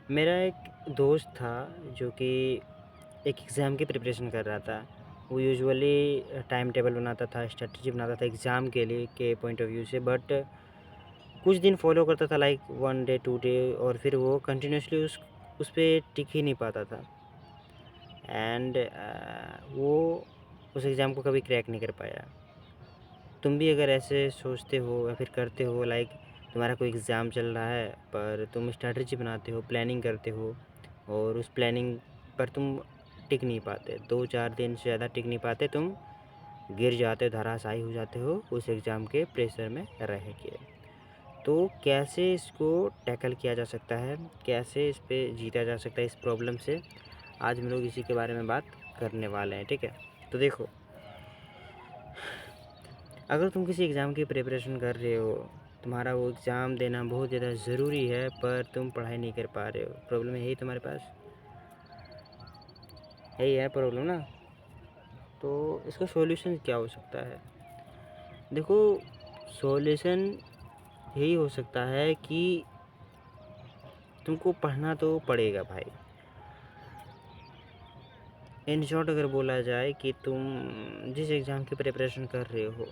मेरा एक दोस्त था जो कि एक एग्ज़ाम की प्रिपरेशन कर रहा था। वो यूजुअली टाइम टेबल बनाता था, स्ट्रैटेजी बनाता था एग्ज़ाम के लिए के पॉइंट ऑफ व्यू से, बट कुछ दिन फ़ॉलो करता था लाइक 1 डे 2 डे, और फिर वो कंटिन्यूअसली उस पे टिक ही नहीं पाता था। एंड वो उस एग्ज़ाम को कभी क्रैक नहीं कर पाया। तुम भी अगर ऐसे सोचते हो या फिर करते हो, लाइक तुम्हारा कोई एग्ज़ाम चल रहा है पर तुम स्ट्रैटेजी बनाते हो, प्लानिंग करते हो, और उस प्लानिंग पर तुम टिक नहीं पाते, 2-4 दिन से ज़्यादा टिक नहीं पाते, तुम गिर जाते हो, धराशायी हो जाते हो उस एग्ज़ाम के प्रेशर में रह के। तो कैसे इसको टैकल किया जा सकता है, कैसे इस पे जीता जा सकता है इस प्रॉब्लम से, आज हम लोग इसी के बारे में बात करने वाले हैं, ठीक है? तो देखो, अगर तुम किसी एग्ज़ाम की प्रिपरेशन कर रहे हो, तुम्हारा वो एग्ज़ाम देना बहुत ज़्यादा ज़रूरी है, पर तुम पढ़ाई नहीं कर पा रहे हो, प्रॉब्लम यही तुम्हारे पास? यही है प्रॉब्लम ना? तो इसका सॉल्यूशन क्या हो सकता है? देखो, सॉल्यूशन यही हो सकता है कि तुमको पढ़ना तो पड़ेगा भाई। इन शॉर्ट अगर बोला जाए कि तुम जिस एग्ज़ाम की प्रिपरेशन कर रहे हो,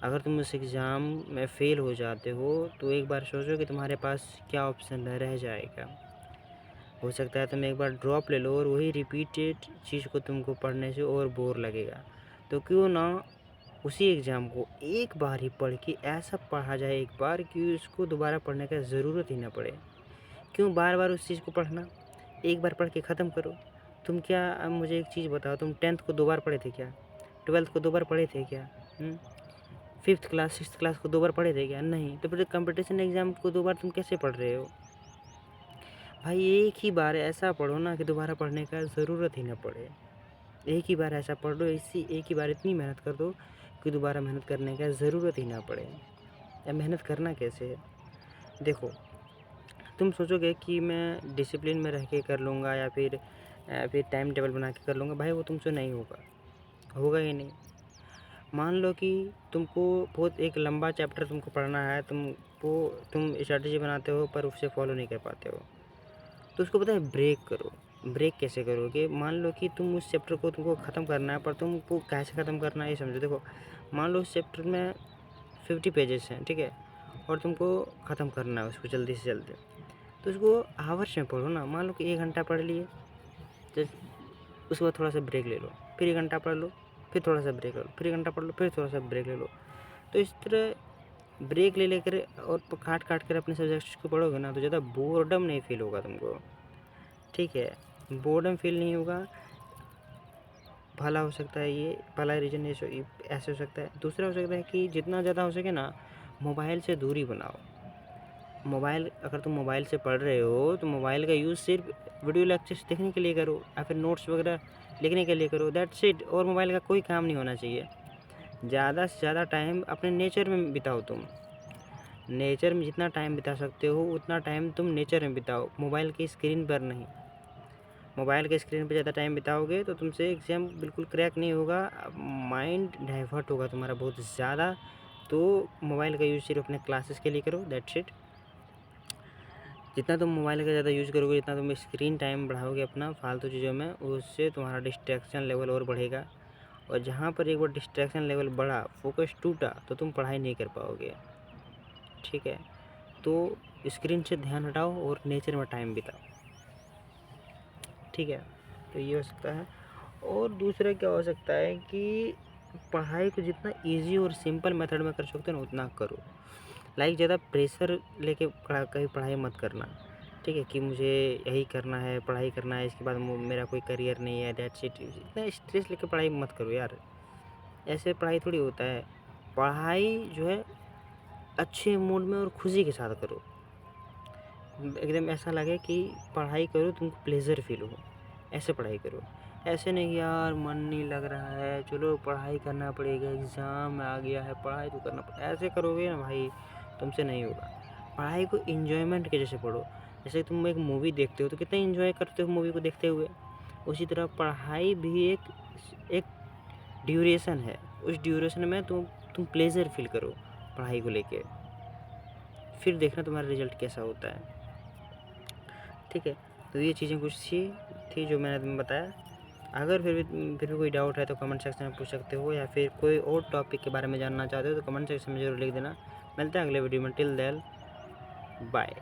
अगर तुम उस एग्ज़ाम में फ़ेल हो जाते हो, तो एक बार सोचो कि तुम्हारे पास क्या ऑप्शन रह जाएगा। हो सकता है तुम एक बार ड्रॉप ले लो और वही रिपीटेड चीज़ को तुमको पढ़ने से और बोर लगेगा। तो क्यों ना उसी एग्ज़ाम को एक बार ही पढ़ के ऐसा पढ़ा जाए एक बार कि उसको दोबारा पढ़ने का ज़रूरत ही ना पड़े। क्यों बार-बार उस चीज़ को पढ़ना? एक बार पढ़ के ख़त्म करो। तुम क्या, अब मुझे एक चीज़ बताओ, तुम 10th को 2 बार पढ़े थे क्या? 12th को 2 बार पढ़े थे क्या? 5th क्लास, 6th क्लास को 2 बार पढ़े थे क्या? नहीं। तो फिर कॉम्पिटिशन एग्ज़ाम को 2 बार तुम कैसे पढ़ रहे हो? भाई एक ही बार ऐसा पढ़ो ना कि दोबारा पढ़ने का ज़रूरत ही ना पड़े। एक ही बार ऐसा पढ़ लो, इसी एक ही बार इतनी मेहनत कर दो कि दोबारा मेहनत करने का ज़रूरत ही ना पड़े। अब मेहनत करना कैसे है? देखो, तुम सोचोगे कि मैं डिसिप्लिन में रह के कर लूँगा या फिर टाइम टेबल बना के कर लूँगा, भाई वो तुमसे नहीं होगा, होगा ही नहीं। मान लो कि तुमको बहुत एक लंबा चैप्टर तुमको पढ़ना है, तुम स्ट्रैटेजी बनाते हो पर उसे फॉलो नहीं कर पाते हो। तो उसको पता है ब्रेक करो। ब्रेक कैसे करोगे? मान लो कि तुम उस चैप्टर को तुमको ख़त्म करना है, पर तुमको कैसे ख़त्म करना है ये समझो। देखो, मान लो उस चैप्टर में 50 पेजेस हैं, ठीक है? और तुमको ख़त्म करना है उसको जल्दी से जल्दी। तो उसको आवर्स में पढ़ो ना। मान लो कि 1 घंटा पढ़ लिए, जस्ट उसके बाद थोड़ा-सा ब्रेक ले लो, फिर 1 घंटा पढ़ लो, फिर थोड़ा-सा ब्रेक ले लो, फिर 1 घंटा पढ़ लो, फिर थोड़ा-सा ब्रेक ले लो। तो इस तरह ब्रेक ले लेकर और काट-काट कर अपने सब्जेक्ट्स को पढ़ोगे ना, तो ज़्यादा बोरडम नहीं फ़ील होगा तुमको, ठीक है? बोर्डम फ़ील नहीं होगा। भला हो सकता है ये, पहला रीज़न ये ऐसे हो सकता है। दूसरा हो सकता है कि जितना ज़्यादा हो सके ना, मोबाइल से दूरी बनाओ। मोबाइल, अगर तुम मोबाइल से पढ़ रहे हो, तो मोबाइल का यूज़ सिर्फ़ वीडियो लेक्चर्स देखने के लिए करो या फिर नोट्स वगैरह लिखने के लिए करो, दैट्स इट। और मोबाइल का कोई काम नहीं होना चाहिए। ज़्यादा से ज़्यादा टाइम अपने नेचर में बिताओ तुम। नेचर में जितना टाइम बिता सकते हो, उतना टाइम तुम नेचर में बिताओ, मोबाइल की स्क्रीन पर नहीं। मोबाइल के स्क्रीन पे ज़्यादा टाइम बिताओगे तो तुमसे एग्ज़ाम बिल्कुल क्रैक नहीं होगा, माइंड डाइवर्ट होगा तुम्हारा बहुत ज़्यादा। तो मोबाइल का यूज़ सिर्फ़ अपने क्लासेस के लिए करो, दैट्स इट। जितना तुम मोबाइल का ज़्यादा यूज़ करोगे, जितना तुम स्क्रीन टाइम बढ़ाओगे अपना फालतू चीज़ों में, उससे तुम्हारा डिस्ट्रैक्शन लेवल और बढ़ेगा। और जहाँ पर एक बार डिस्ट्रैक्शन लेवल बढ़ा, फ़ोकस टूटा, तो तुम पढ़ाई नहीं कर पाओगे, ठीक है? तो स्क्रीन से ध्यान हटाओ और नेचर में टाइम बिताओ, ठीक है? तो ये हो सकता है। और दूसरा क्या हो सकता है कि पढ़ाई को जितना ईज़ी और सिंपल मेथड में कर सकते हो ना, उतना करो। लाइक ज़्यादा प्रेशर लेके कहीं पढ़ाई मत करना, ठीक है? कि मुझे यही करना है, पढ़ाई करना है, इसके बाद मेरा कोई करियर नहीं है, दैट्स इट। इतना स्ट्रेस लेके पढ़ाई मत करो यार, ऐसे पढ़ाई थोड़ी होता है। पढ़ाई जो है अच्छे मूड में और खुशी के साथ करो। एकदम ऐसा लगे कि पढ़ाई करो, तुमको प्लेज़र फ़ील हो, ऐसे पढ़ाई करो। ऐसे नहीं यार मन नहीं लग रहा है, चलो पढ़ाई करना पड़ेगा, एग्ज़ाम आ गया है, पढ़ाई तो करना ऐसे करोगे ना भाई, तुमसे नहीं होगा। पढ़ाई को एन्जॉयमेंट के जैसे पढ़ो। जैसे तुम एक मूवी देखते हो तो कितना एन्जॉय करते हो मूवी को देखते हुए, उसी तरह पढ़ाई भी एक ड्यूरेशन है। उस ड्यूरेशन में तुम प्लेज़र फ़ील करो पढ़ाई को लेके, फिर देखना तुम्हारा रिज़ल्ट कैसा होता है। ठीक है। तो ये चीज़ें कुछ थी जो मैंने तुम्हें बताया। अगर फिर भी कोई डाउट है तो कमेंट सेक्शन में पूछ सकते हो, या फिर कोई और टॉपिक के बारे में जानना चाहते हो तो कमेंट सेक्शन में ज़रूर लिख देना। मिलते हैं अगले वीडियो में। Till then bye.